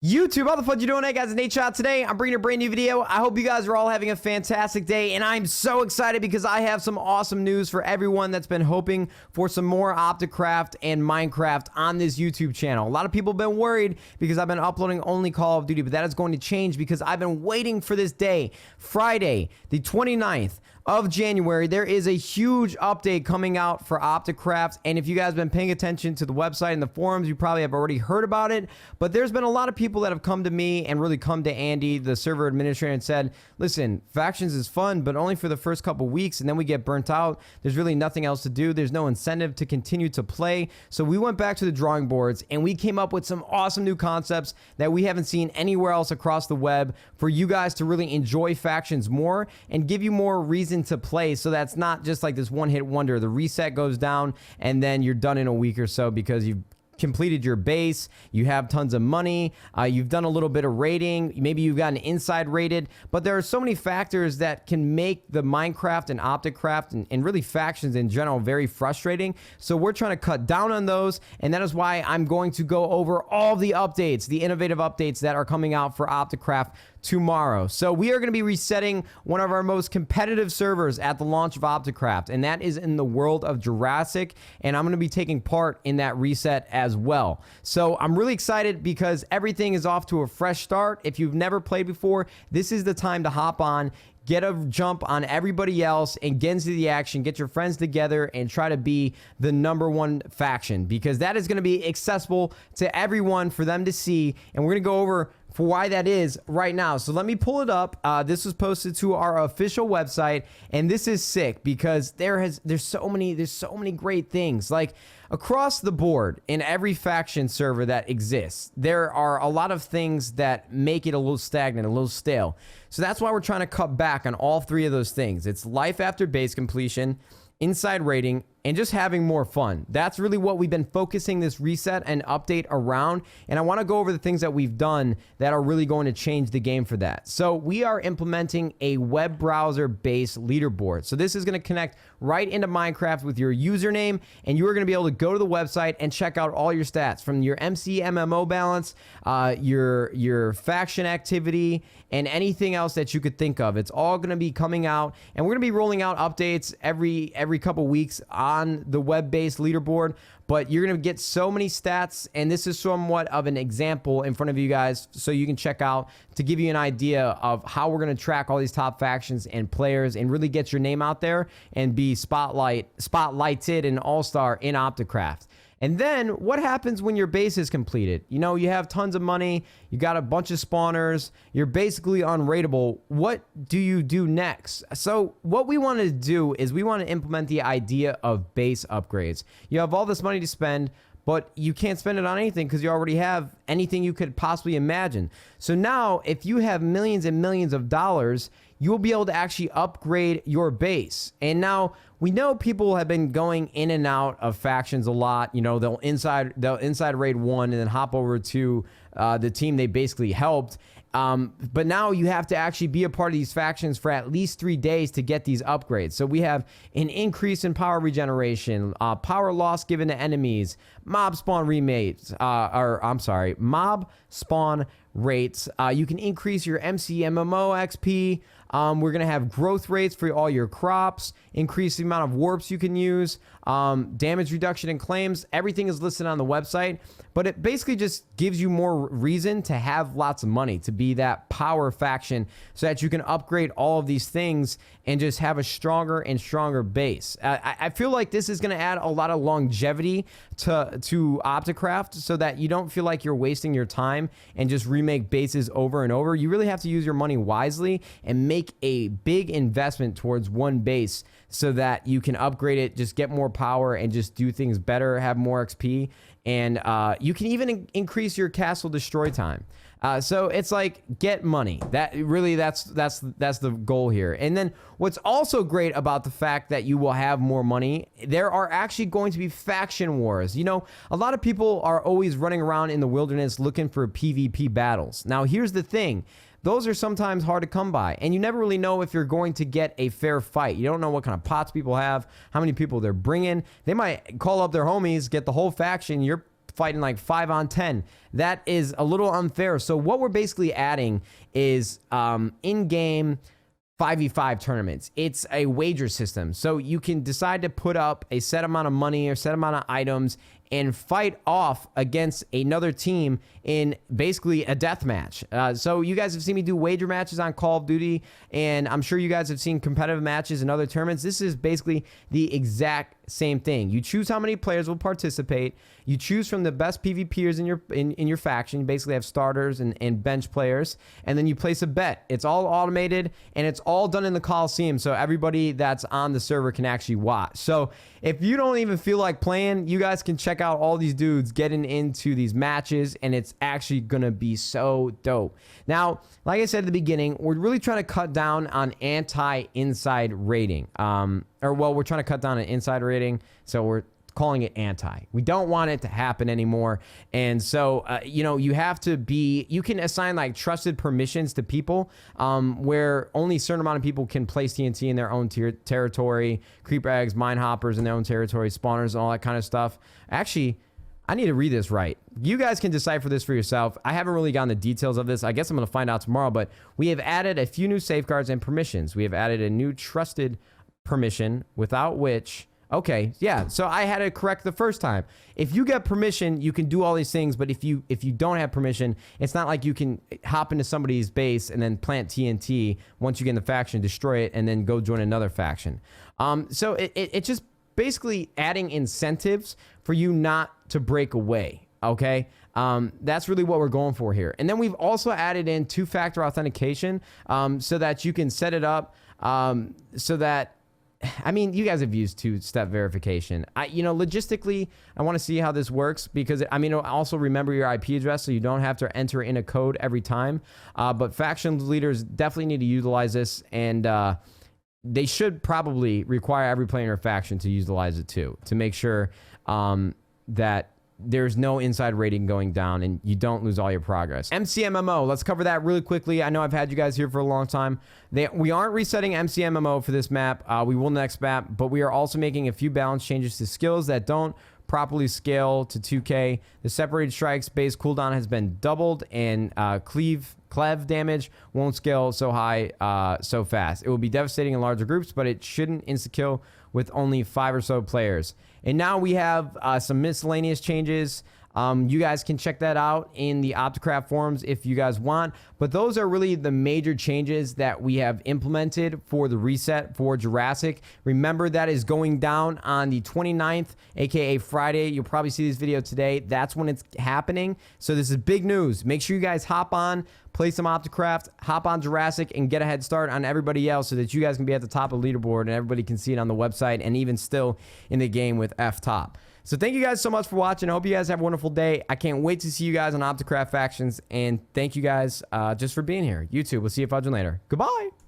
YouTube, how the fuck you doing? Hey guys, it's Nadeshot. Today, I'm bringing a brand new video. I hope you guys are all having a fantastic day, and I'm so excited because I have some awesome news for everyone that's been hoping for some more Opticraft and Minecraft on this YouTube channel. A lot of people have been worried because I've been uploading only Call of Duty, but that is going to change because I've been waiting for this day. Friday, the 29th of January, there is a huge update coming out for Opticraft, and if you guys have been paying attention to the website and the forums, you probably have already heard about it, but there's been a lot of people that have come to me and really come to Andy, the server administrator, and said, listen, Factions is fun, but only for the first couple weeks, and then we get burnt out. There's really nothing else to do. There's no incentive to continue to play. So we went back to the drawing boards, and we came up with some awesome new concepts that we haven't seen anywhere else across the web for you guys to really enjoy Factions more and give you more reason to play, so that's not just like this one-hit wonder. The reset goes down, and then you're done in a week or so because you've completed your base, you have tons of money, you've done a little bit of raiding, maybe you've gotten inside raided, but there are so many factors that can make the Minecraft and Opticraft and really Factions in general very frustrating. So we're trying to cut down on those, and that is why I'm going to go over all the updates, the innovative updates that are coming out for Opticraft tomorrow. So we are going to be resetting one of our most competitive servers at the launch of Opticraft, and that is in the world of Jurassic, and I'm going to be taking part in that reset as well. So I'm really excited because everything is off to a fresh start. If you've never played before, this is the time to hop on, get a jump on everybody else, and get into the action. Get your friends together and try to be the #1 faction, because that is going to be accessible to everyone for them to see, and we're going to go over for why that is right now. So let me pull it up. This was posted to our official website, and this is sick because there's so many great things. Like across the board in every faction server that exists, there are a lot of things that make it a little stagnant, a little stale. So that's why we're trying to cut back on all three of those things. It's life after base completion, inside raiding, and just having more fun. That's really what we've been focusing this reset and update around, and I want to go over the things that we've done that are really going to change the game for that. So we are implementing a web browser based leaderboard. So this is going to connect right into Minecraft with your username, and you are going to be able to go to the website and check out all your stats from your MC MMO balance, your faction activity, and anything else that you could think of. It's all going to be coming out, and we're going to be rolling out updates every couple weeks on the web-based leaderboard, but you're going to get so many stats, and this is somewhat of an example in front of you guys so you can check out to give you an idea of how we're going to track all these top factions and players and really get your name out there and be spotlighted and all-star in Opticraft. And then what happens when your base is completed? You know, you have tons of money, you got a bunch of spawners, you're basically unraidable. What do you do next? So what we want to do is we want to implement the idea of base upgrades. You have all this money to spend, but you can't spend it on anything because you already have anything you could possibly imagine. So now, if you have millions and millions of dollars, you will be able to actually upgrade your base. And now, we know people have been going in and out of factions a lot. You know, they'll inside raid one and then hop over to the team they basically helped. But now you have to actually be a part of these factions for at least 3 days to get these upgrades. So we have an increase in power regeneration, power loss given to enemies, mob spawn mob spawn rates. You can increase your MC MMO XP. We're going to have growth rates for all your crops, increase the amount of warps you can use, damage reduction and claims. Everything is listed on the website, but it basically just gives you more reason to have lots of money, to be that power faction so that you can upgrade all of these things and just have a stronger and stronger base. I feel like this is going to add a lot of longevity to Opticraft so that you don't feel like you're wasting your time and just remake bases over and over. You really have to use your money wisely and make a big investment towards one base so that you can upgrade it, just get more power and just do things better, have more XP, and you can even increase your castle destroy time. So it's like, get money. That's the goal here. And then what's also great about the fact that you will have more money, there are actually going to be faction wars. You know, a lot of people are always running around in the wilderness looking for PvP battles. Now, here's the thing. Those are sometimes hard to come by, and you never really know if you're going to get a fair fight. You don't know what kind of pots people have, how many people they're bringing. They might call up their homies, get the whole faction. You're fighting like 5-on-10. That is a little unfair. So what we're basically adding is in-game 5v5 tournaments. It's a wager system. So you can decide to put up a set amount of money or set amount of items and fight off against another team in basically a death match. So you guys have seen me do wager matches on Call of Duty, and I'm sure you guys have seen competitive matches in other tournaments. This is basically the exact same thing. You choose how many players will participate. You choose from the best PvPers in your faction. You basically have starters and bench players, and then you place a bet. It's all automated, and it's all done in the Coliseum, so everybody that's on the server can actually watch. So if you don't even feel like playing, you guys can check out all these dudes getting into these matches, and it's actually gonna be so dope. Now, like I said at the beginning, we're really trying to cut down on anti-inside rating. We're trying to cut down on inside rating, so we're calling it anti. We don't want it to happen anymore. And so, you have to you can assign like trusted permissions to people where only a certain amount of people can place TNT in their own territory, creeper eggs, mine hoppers in their own territory, spawners, and all that kind of stuff. Actually, I need to read this right. You guys can decipher this for yourself. I haven't really gotten the details of this. I guess I'm going to find out tomorrow, but we have added a few new safeguards and permissions. We have added a new trusted permission without which... Okay, yeah, so I had it correct the first time. If you get permission, you can do all these things, but if you don't have permission, it's not like you can hop into somebody's base and then plant TNT once you get in the faction, destroy it, and then go join another faction. So it's just basically adding incentives for you not to break away, okay? That's really what we're going for here. And then we've also added in two-factor authentication so that you can set it up so that... I mean, you guys have used two-step verification. Logistically, I want to see how this works because, it'll also remember your IP address so you don't have to enter in a code every time. But faction leaders definitely need to utilize this, and they should probably require every player in their faction to utilize it too, to make sure that there's no inside rating going down and you don't lose all your progress. MCMMO, let's cover that really quickly. I know I've had you guys here for a long time. We aren't resetting MCMMO for this map. We will next map, but we are also making a few balance changes to skills that don't properly scale to 2K. The separated strikes base cooldown has been doubled, and cleave damage won't scale so high so fast. It will be devastating in larger groups, but it shouldn't insta-kill with only 5 or so players. And now we have some miscellaneous changes. You guys can check that out in the Opticraft forums if you guys want. But those are really the major changes that we have implemented for the reset for Jurassic. Remember, that is going down on the 29th, aka Friday. You'll probably see this video today. That's when it's happening. So this is big news. Make sure you guys hop on, play some Opticraft, hop on Jurassic, and get a head start on everybody else so that you guys can be at the top of the leaderboard and everybody can see it on the website and even still in the game with F-Top. So thank you guys so much for watching. I hope you guys have a wonderful day. I can't wait to see you guys on Opticraft Factions, and thank you guys just for being here. YouTube, we'll see you fudging later. Goodbye.